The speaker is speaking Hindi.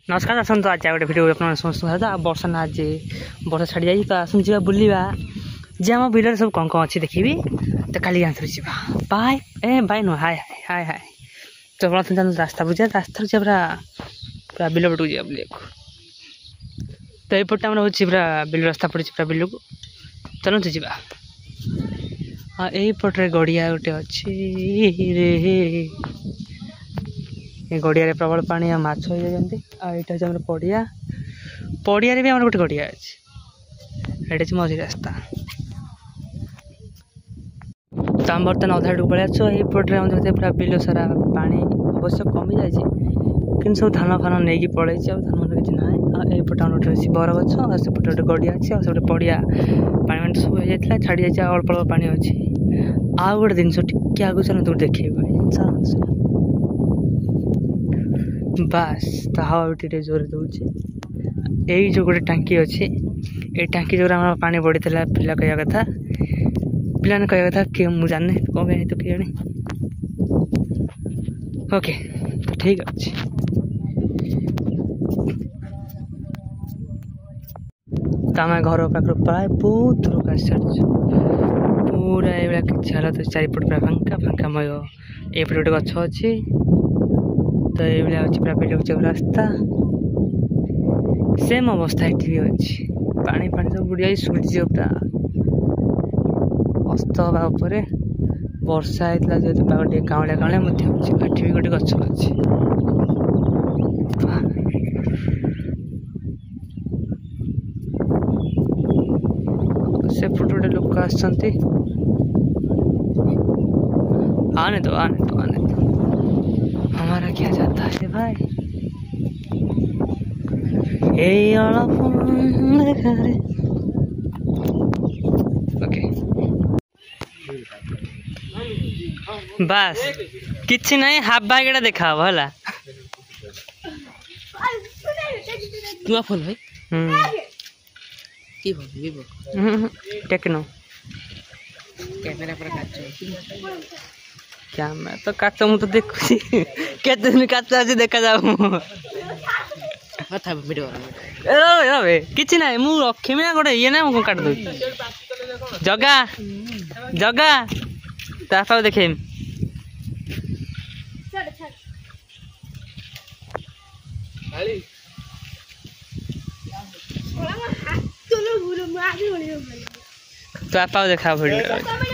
नमस्कार आसतु आज गोटे भिडियो अपना समस्त वर्षा ना आज वर्षा छाड़ी जाए तो आसतु जा बुलवा जे आम बिल सब कौन कौन अच्छी देखी तो काली आंसर जा बाय ए बाय नुह हाय हाय हाय तो प्रथम रास्ता बुझा रास्ता पूरा पूरा बिल पटू जा बुले तो यपटे आम हूँ पूरा बिल रास्ता पड़ी पूरा बिल को चलते जा हाँ यहीपटे गड़िया गोटे अच्छी रे गड़िया प्रबल पानी माछ हो जाती आम पड़िया पड़िया भी आम गोटे गड़िया अच्छे ये मझी रास्ता तो आम बर्तमान अधा डूब पड़े आसपटे पूरा बिल सारा पानी अवश्य कमी जाए सब धान फान नहीं पड़े धान किसी ना यपटे आम गोटे बर गच सेपटे गोटे गड़िया अच्छे से पड़िया पानी मान सब हो जाता छाड़ी जाए अल्प अल्प पानी अच्छी आउ गोटे जिन टे आगे चलते देखे बास तो हवा भी टे जोर दूचे यही जो गोटे टांकी अच्छी ये टांकी जो पानी बढ़ी था पिला कह कथा पिलाने कह कथा कि मुझे जाने कौन कहीं तो किए ओके तो ठीक अच्छे तो आम घर पाखे प्राय बहुत दूर आस पूरा ये किसी हालत चारिपट पूरा फांका फांकामय एपटे गोटे गछ अच्छी तो ये पूरा बिल रास्ता सेम अवस्था ये भी अच्छी पानी पानी सब बुढ़िया सूर्य पूरा अस्त हवा वर्षा होता जेहतु पाग टे काउलिया काउलिया भी गोटे गछ अच्छी सेपट गोटे लोक आने दो आने दो आने दो हमारा क्या जाता है भाई ओके बस किसी ना हाफ बैग देखा है भाई टेक्नो कैमेरा पर कैमेरा तो काच मु तो देखुची केते दिन काच आज देखा जाऊ किसी ना मु रखीमी ना गोटे ये ना मुझे काट दू जगा जगा तापा देखे तो आप देखा भिडियो